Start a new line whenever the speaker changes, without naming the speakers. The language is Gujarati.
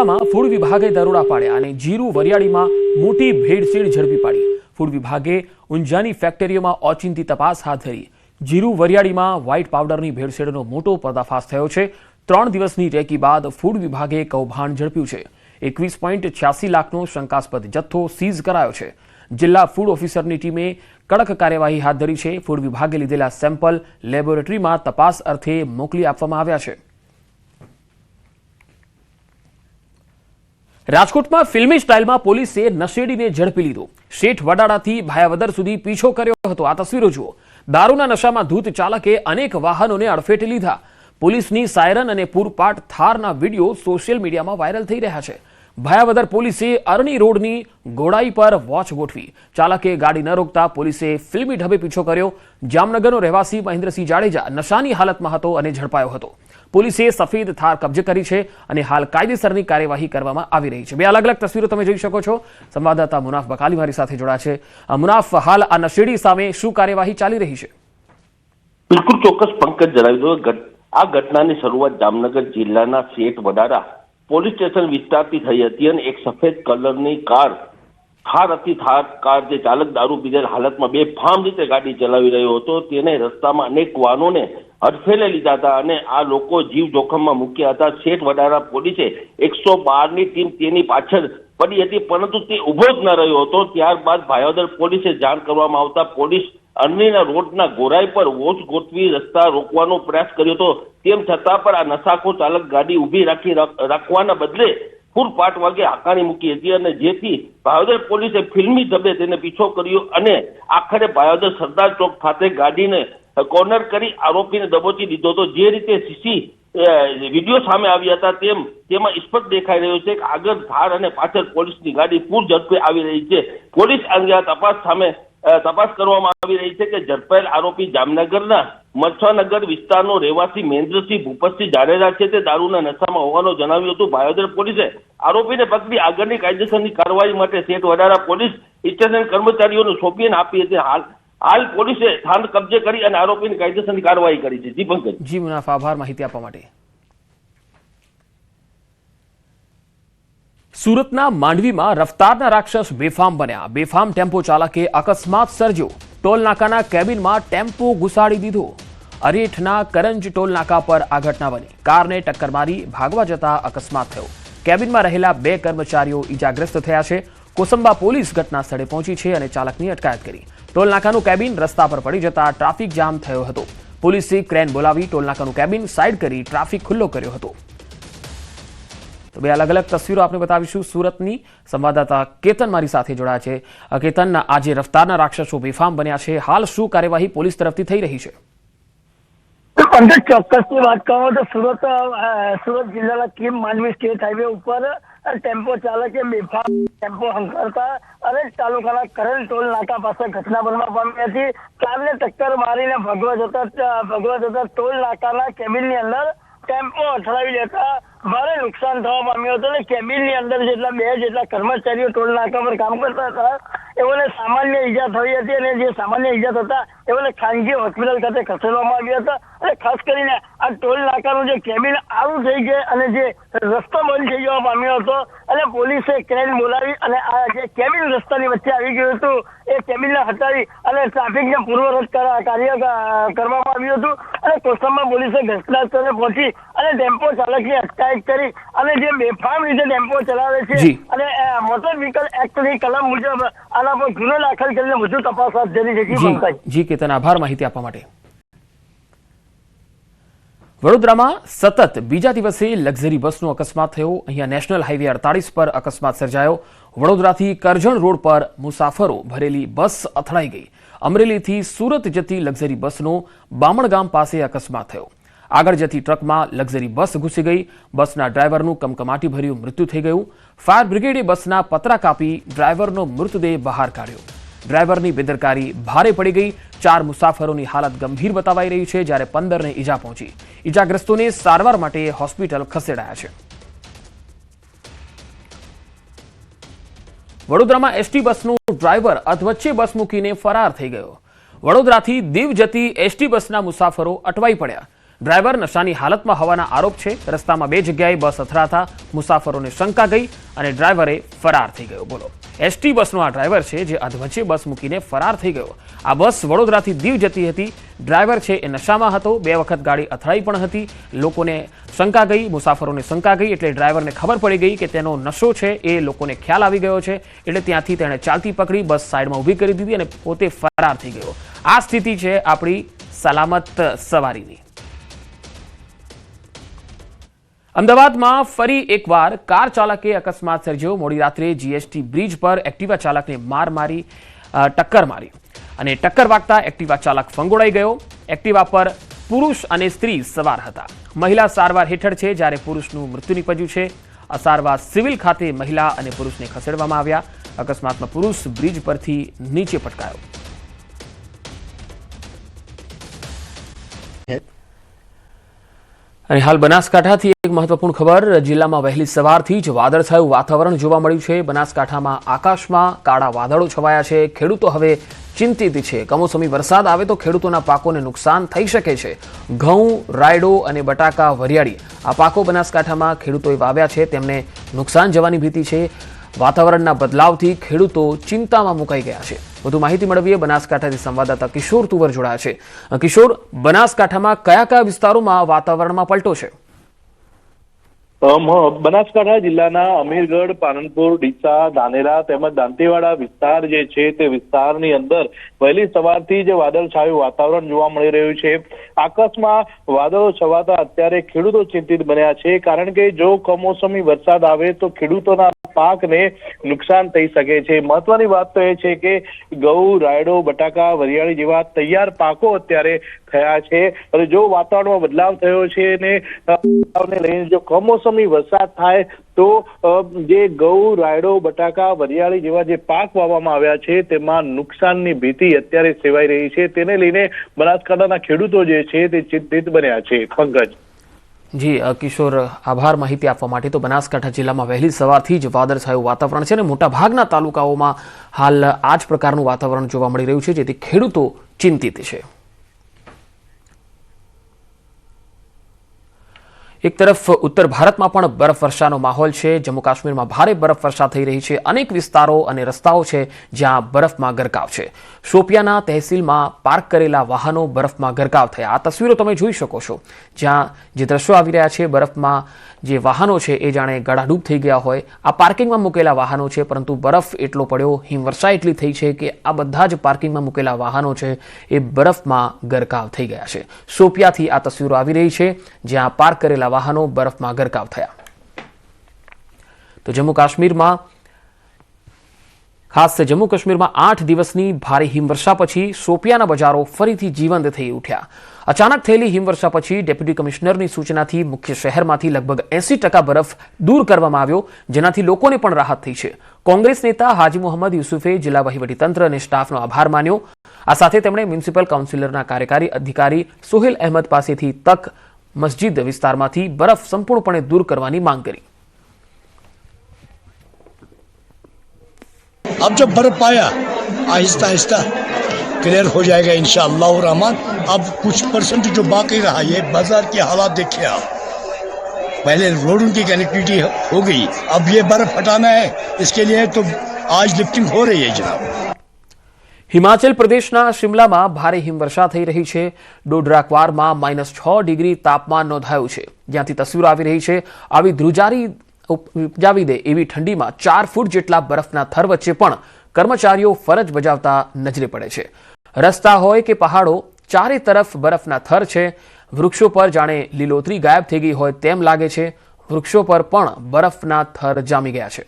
વડોદરામાં ફૂડ વિભાગે દરોડા પાડ્યા અને જીરું વરિયાળીમાં મોટી ભેળસેળ ઝડપી પાડી। ફૂડ વિભાગે ઊંઝાની ફેક્ટરીઓમાં ઓચિંતી તપાસ હાથ ધરી। જીરું વરિયાળીમાં વ્હાઇટ પાવડરની ભેળસેળનો મોટો પર્દાફાશ થયો છે। 3 દિવસની રેકી બાદ ફૂડ વિભાગે કૌભાંડ ઝડપ્યું છે। 21.86 લાખનો શંકાસ્પદ જથ્થો સીઝ કરાયો છે। જિલ્લા ફૂડ ઓફિસરની ટીમે કડક કાર્યવાહી હાથ ધરી છે। ફૂડ વિભાગે લીધેલા સેમ્પલ લેબોરેટરીમાં તપાસ અર્થે મોકલી આપવામાં આવ્યા છે। રાજકોટમાં ફિલ્મી સ્ટાઇલમાં પોલીસે નશેડીને ઝડપી લીધો। શેઠ વડાળાથી ભાયાવદર સુધી પીછો કર્યો હતો। આ તસવીરો જુઓ। દારૂના નશામાં ધૂત ચાલકે અનેક વાહનોને અડફેટે લીધા। પોલીસની સાયરન અને પૂરપાટ થારના વિડીયો સોશિયલ મીડિયામાં વાયરલ થઈ રહ્યા છે। ભાયાવદર પોલીસે અરણી રોડની ગોળાઈ પર વોચ ગોઠવી। ચાલકે ગાડી ન રોકતા પોલીસે ફિલ્મી ઢબે પીછો કર્યો। જામનગરનો રહેવાસી મહેન્દ્રસિંહ જાડેજા નશાની હાલતમાં હતો અને ઝડપાયો હતો। પોલીસે સફેદ થાર કબજે કરી છે અને હાલ કાયદેસરની કાર્યવાહી કરવામાં આવી રહી છે। બે અલગ અલગ તસવીરો તમે જોઈ શકો છો। સંવાદદાતા મુનાફ બકાલી મારી સાથે જોડાયા છે। મુનાફ, હાલ આ નશેડી સામે શું કાર્યવાહી ચાલી રહી છે?
બિલકુલ ચોક્કસ પંકજ જણાવી દો। આ ઘટનાની શરૂઆત જામનગર જિલ્લાના શેઠ વડાળા પોલીસ સ્ટેશન વિસ્તારથી થઈ હતી અને એક સફેદ કલરની કાર થાર હતી। થાર કાર જે ચાલક દારૂ પીધેલ હાલતમાં બેફામ રીતે ગાડી ચલાવી રહ્યો હતો, તેને રસ્તામાં અનેક વાહનોને હડફેલે લીધા હતા અને આ લોકો જીવ જોખમમાં મૂક્યા હતા। શેઠ વડાળા પોલીસે 112ની ટીમ તેની પાછળ પડી હતી, પરંતુ તે ઉભો જ ન રહ્યો હતો। ત્યારબાદ ભાયાવદર પોલીસે જાણ કરવામાં આવતા પોલીસ અરણીના રોડના ગોરાઈ પર વોચ ગોઠવી રસ્તા રોકવાનો પ્રયાસ કર્યો હતો। તેમ છતાં પણ આ નશાખોર ચાલક ગાડી ઊભી રાખવાના બદલે પૂરપાટ વાગે હાકાણી મૂકી હતી અને જેથી ભાયાવદર પોલીસે ફિલ્મી ઢબે તેને પીછો કર્યો અને આખરે ભાયાવદર સરદાર ચોક ખાતે ગાડીને કોર્નર કરી આરોપીને દબોચી દીધો હતો। જે રીતે સીસી વિડીયો સામે આવ્યા હતા તેમાં સ્પષ્ટ દેખાઈ રહ્યો છે કે આગળ થાર અને પાછળ પોલીસની ગાડી પૂર ઝડપે આવી રહી છે। પોલીસ અંગે આ તપાસ કરવામાં આવી રહી છે કે ઝડપાયેલ આરોપી જામનગરના મચ્છનગર વિસ્તારનો રહેવાસી મહેન્દ્રસિંહ ભૂપતસિંહ જાડેજા છે। તે દારૂના નશામાં હોવાનું જણાવ્યું હતું। ભાયાવદર પોલીસે આરોપીને પકડી આગળની કાયદેસરની કાર્યવાહી માટે શેઠ વડાળા પોલીસ સ્ટેશન કર્મચારીઓને સોંપીને આપી હતી। હાલ પોલીસે થાર કબજે કરી અને આરોપીની કાયદેસરની કાર્યવાહી કરી છે। જી પંકજ।
જી મુનાફ, આભાર માહિતી આપવા માટે। સુરતના માંડવીમાં રફતારના રાક્ષસ બેફામ બન્યા। બેફામ ટેમ્પો ચાલકે અકસ્માત સર્જ્યો। ટોલ નાકાના કેબિનમાં ટેમ્પો ઘુસાડી દીધો। અરેઠના કરંજ ટોલ નાકા પર આ ઘટના બની। કારને ટક્કર મારી ભાગવા જતા અકસ્માત થયો। કેબિનમાં રહેલા 2 કર્મચારીઓ ઈજાગ્રસ્ત થયા છે। કોસંબા પોલીસ ઘટના સ્થળે પહોંચી છે અને ચાલકની અટકાયત કરી। ટોલ નાકાનું કેબિન રસ્તા પર પડી જતા ટ્રાફિક જામ થયો હતો। પોલીસે ક્રેન બોલાવી ટોલ નાકાનું કેબિન સાઈડ કરી ટ્રાફિક ખુલ્લો કર્યો હતો। તો બે અલગ અલગ તસવીરો આપણે બતાવીશું। સુરતની સંવાદદાતા કેતન મારી સાથે જોડાયા છે। કેતન, આજે રફતારના રાક્ષસો બેફામ બન્યા છે, હાલ શું કાર્યવાહી પોલીસ તરફથી થઈ રહી છે?
ચોક્કસની વાત કહો તો સુરત જિલ્લાના કીમ માંડવી સ્ટેટ હાઈવે ઉપર ટેમ્પો ચાલકે બેફામ ટેમ્પો હંકારતા અરેઠ તાલુકાના કરંજ ટોલ નાકા પાસે ઘટના બનવા પામી હતી। કારને ટક્કર મારીને ભગવા જતા ટોલ નાકાના કેબિનની અંદર ટેમ્પો અથડાવી લેતા ભારે નુકસાન થવા પામ્યું હતું અને કેબિનની અંદર 2 જેટલા કર્મચારીઓ ટોલ નાકા પર કામ કરતા હતા, એઓને સામાન્ય ઈજા થઈ હતી અને જે સામાન્ય ઈજા થતા એઓને ખાનગી હોસ્પિટલ ખાતે ખસેડવામાં આવ્યા હતા। અને ખાસ કરીને આ ટોલ નાકાનું જે કેબિન આડું થઈ ગયું અને જે રસ્તો બંધ થઈ જવા પામ્યો હતો અને પોલીસે ક્રેન બોલાવી અને આ જે કેબિન રસ્તાની વચ્ચે આવી ગયું હતું એ કેબિનને હટાવી અને ટ્રાફિકને પૂર્વરત કાર્ય કરવામાં આવ્યું હતું। અને કોસંબા પોલીસે ઘટના સ્થળે પહોંચી અને ટેમ્પો ચાલકની અટકાયત કરી અને જે બેફામ રીતે ટેમ્પો ચલાવે છે અને મોટર વ્હીકલ એક્ટની કલમ મુજબ આના પર ગુનો દાખલ કરીને વધુ તપાસ હાથ ધરી છે।
જી કેતન, આભાર માહિતી આપવા માટે। વડોદરામાં સતત બીજા દિવસે લક્ઝરી બસનો અકસ્માત થયો। અહીંયા નેશનલ હાઈવે 48 પર અકસ્માત સર્જાયો। વડોદરાથી કરજણ રોડ પર મુસાફરો ભરેલી બસ અથડાઈ ગઈ। અમરેલીથી સુરત જતી લક્ઝરી બસનો બામણગામ પાસે અકસ્માત થયો। આગળ જતી ટ્રકમાં લક્ઝરી બસ ઘૂસી ગઈ। બસના ડ્રાઈવરનું કમકમાટી ભર્યું મૃત્યુ થઈ ગયું। ફાયર બ્રિગેડે બસના પતરા કાપી ડ્રાઈવરનો મૃતદેહ બહાર કાઢ્યો। ડ્રાઈવરની બેદરકારી ભારે પડી ગઈ। 4 મુસાફરોની હાલત ગંભીર બતાવાઈ રહી છે, જ્યારે 15ને ઈજા પહોંચી। ઈજાગ્રસ્તોને સારવાર માટે હોસ્પિટલ ખસેડાયા છે। વડોદરામાં એસટી બસનો ડ્રાઈવર અધવચ્ચે બસ મૂકીને ફરાર થઈ ગયો। વડોદરાથી દીવ જતી એસટી બસના મુસાફરો અટવાઈ પડ્યા। ડ્રાઈવર નશાની હાલતમાં હોવાના આરોપ છે. રસ્તામાં 2 જગ્યાએ બસ અથડાતા મુસાફરોને શંકા ગઈ અને ડ્રાઈવરે ફરાર થઈ ગયો. બોલો, એસટી બસનો આ ડ્રાઈવર છે જે અધવચ્ચે બસ મૂકીને ફરાર થઈ ગયો. આ બસ વડોદરાથી દીવ જતી હતી. ડ્રાઈવર છે એ નશામાં હતો. 2 વખત ગાડી અથડાઈ પણ હતી. લોકોને શંકા ગઈ, મુસાફરોને શંકા ગઈ, એટલે ડ્રાઈવરને ખબર પડી ગઈ કે તેનો નશો છે એ લોકોને ખ્યાલ આવી ગયો છે. એટલે ત્યાંથી તેણે ચાલતી પકડી, બસ સાઈડમાં ઊભી કરી દીધી અને પોતે ફરાર થઈ ગયો. આ સ્થિતિ છે આપણી સલામત સવારીની. અમદાવાદમાં ફરી એકવાર કાર ચાલકે અકસ્માત સર્જ્યો. મોડી રાત્રે જીએસટી બ્રિજ પર એક્ટિવા ચાલકને ટક્કર મારી અને ટક્કર વાગતા એક્ટિવા ચાલક ફંગોળાઈ ગયો. એક્ટિવા પર પુરુષ અને સ્ત્રી સવાર હતા. મહિલા સારવાર હેઠળ છે, જ્યારે પુરુષનું મૃત્યુ નીપજ્યું છે. અસારવા સિવિલ ખાતે મહિલા અને પુરુષને ખસેડવામાં આવ્યા. અકસ્માતમાં પુરુષ બ્રિજ પરથી નીચે પટકાયો. અને હાલ બનાસકાંઠાથી એક મહત્વપૂર્ણ ખબર. જિલ્લામાં વહેલી સવારથી જ વાદળછાયું વાતાવરણ જોવા મળ્યું છે. બનાસકાંઠામાં આકાશમાં કાળા વાદળો છવાયા છે. ખેડૂતો હવે ચિંતિત છે. કમોસમી વરસાદ આવે તો ખેડૂતોના પાકોને નુકસાન થઈ શકે છે. ઘઉં, રાયડો અને બટાકા, વરિયાળી આ પાકો બનાસકાંઠામાં ખેડૂતોએ વાવ્યા છે. તેમને નુકસાન જવાની ભીતિ છે. વાતાવરણના બદલાવથી ખેડૂતો ચિંતામાં મુકાઈ ગયા છે. વધુ માહિતી મેળવીએ. બનાસકાંઠાથી સંવાદદાતા કિશોર તુવર જોડાયા છે. કિશોર, બનાસકાંઠામાં કયા કયા વિસ્તારોમાં વાતાવરણમાં પલટો છે?
બનાસકાંઠા જિલ્લાના અમીરગઢ, પાલનપુર, ડીસા, ધાનેરા તેમજ દાંતીવાડા વિસ્તાર જે છે તે વિસ્તારની અંદર વહેલી સવારથી જ વાદળછાયું વાતાવરણ જોવા મળી રહ્યું છે. આકાશમાં વાદળો છવાતા અત્યારે ખેડૂતો ચિંતિત બન્યા છે, કારણ કે જો કમોસમી વરસાદ આવે તો ખેડૂતોના પાકને નુકસાન થઈ શકે છે. મહત્વની વાત તો એ છે કે ઘઉં, રાયડો, બટાકા, વરિયાળી જેવા તૈયાર પાકો અત્યારે થયા છે. અને જો વાતાવરણમાં બદલાવ થયો છે અને લઈને જો કમોસમી વરસાદ થાય તો જે ઘઉં, રાયડો, બટાકા, વરિયાળી જેવા જે પાક વાવવામાં આવ્યા છે તેમાં નુકસાનની ભીતિ અત્યારે સેવાઈ રહી છે. તેને લઈને બનાસકાંઠાના ખેડૂતો જે છે તે ચિંતિત બન્યા છે. પંકજ.
જી કિશોર, આભાર માહિતી આપવા માટે. તો બનાસકાંઠા જિલ્લામાં વહેલી સવારથી જ વાદળછાયું વાતાવરણ છે અને મોટાભાગના તાલુકાઓમાં હાલ આ જ પ્રકારનું વાતાવરણ જોવા મળી રહ્યું છે, જેથી ખેડૂતો ચિંતિત છે. એક તરફ ઉત્તર ભારતમાં પણ બરફવર્ષાનો માહોલ છે. જમ્મુ કાશ્મીરમાં ભારે બરફવર્ષા થઈ રહી છે. અનેક વિસ્તારો અને રસ્તાઓ છે જ્યાં બરફમાં ગરકાવ છે. શોપિયાના તહેસીલમાં પાર્ક કરેલા વાહનો બરફમાં ગરકાવ થયા. આ તસવીરો તમે જોઈ શકો છો, જ્યાં જે દ્રશ્યો આવી રહ્યા છે. બરફમાં જે વાહનો છે એ જાણે ગળાડૂબ થઈ ગયા હોય. આ પાર્કિંગમાં મૂકેલા વાહનો છે, પરંતુ બરફ એટલો પડ્યો, હિમવર્ષા એટલી થઈ છે કે આ બધા જ પાર્કિંગમાં મૂકેલા વાહનો છે એ બરફમાં ગરકાવ થઈ ગયા છે. શોપિયાથી આ તસવીરો આવી રહી છે, જ્યાં પાર્ક કરેલા વાહનો બરફમાં ગરકાવ થયા. તો જમ્મુ કાશ્મીરમાં 8 દિવસની ભારે હિમવર્ષા પછી શોપિયાના બજારો ફરીથી જીવંત થઈ ઉઠ્યા. અચાનક થયેલી હિમવર્ષા પછી ડેપ્યુટી કમિશનરની સૂચનાથી મુખ્ય શહેરમાંથી લગભગ 80% બરફ દૂર કરવામાં આવ્યો, જેનાથી લોકોને પણ રાહત થઈ છે. કોંગ્રેસ નેતા હાજી મોહમ્મદ યુસુફે જિલ્લા વહીવટીતંત્ર અને સ્ટાફનો આભાર માન્યો. આ સાથે તેમણે મ્યુનિસિપલ કાઉન્સિલરના કાર્યકારી અધિકારી સોહેલ અહેમદ પાસેથી તક મસ્જિદ વિસ્તારમાંથી બરફ સંપૂર્ણપણે દૂર કરવાની માંગ કરી.
अब जब बर्फ आया आहिस्ता आहिस्ता क्लियर हो जाएगा इंशाअल्लाह रहमान. अब कुछ परसेंट जो बाकी रहा, ये बाजार के हालात देखिए आप. पहले रोडों की कनेक्टिविटी हो गई, अब ये बर्फ हटाना है, इसके लिए तो आज लिफ्टिंग हो रही है जनाब.
હિમાચલ પ્રદેશના શિમલામાં ભારે હિમવર્ષા થઈ રહી છે. ડોડરાકવારમાં -6 ડિગ્રી તાપમાન નોંધાયું છે, જ્યાંથી તસવીરો આવી રહી છે. આવી ધ્રુજારી ઉપજાવી દે એવી ઠંડીમાં 4 ફૂટ જેટલા બરફના થર વચ્ચે પણ કર્મચારીઓ ફરજ બજાવતા નજરે પડે છે. રસ્તા હોય કે પહાડો, ચારે તરફ બરફના થર છે. વૃક્ષો પર જાણે લીલોતરી ગાયબ થઈ ગઈ હોય તેમ લાગે છે. વૃક્ષો પર પણ બરફના થર જામી ગયા છે.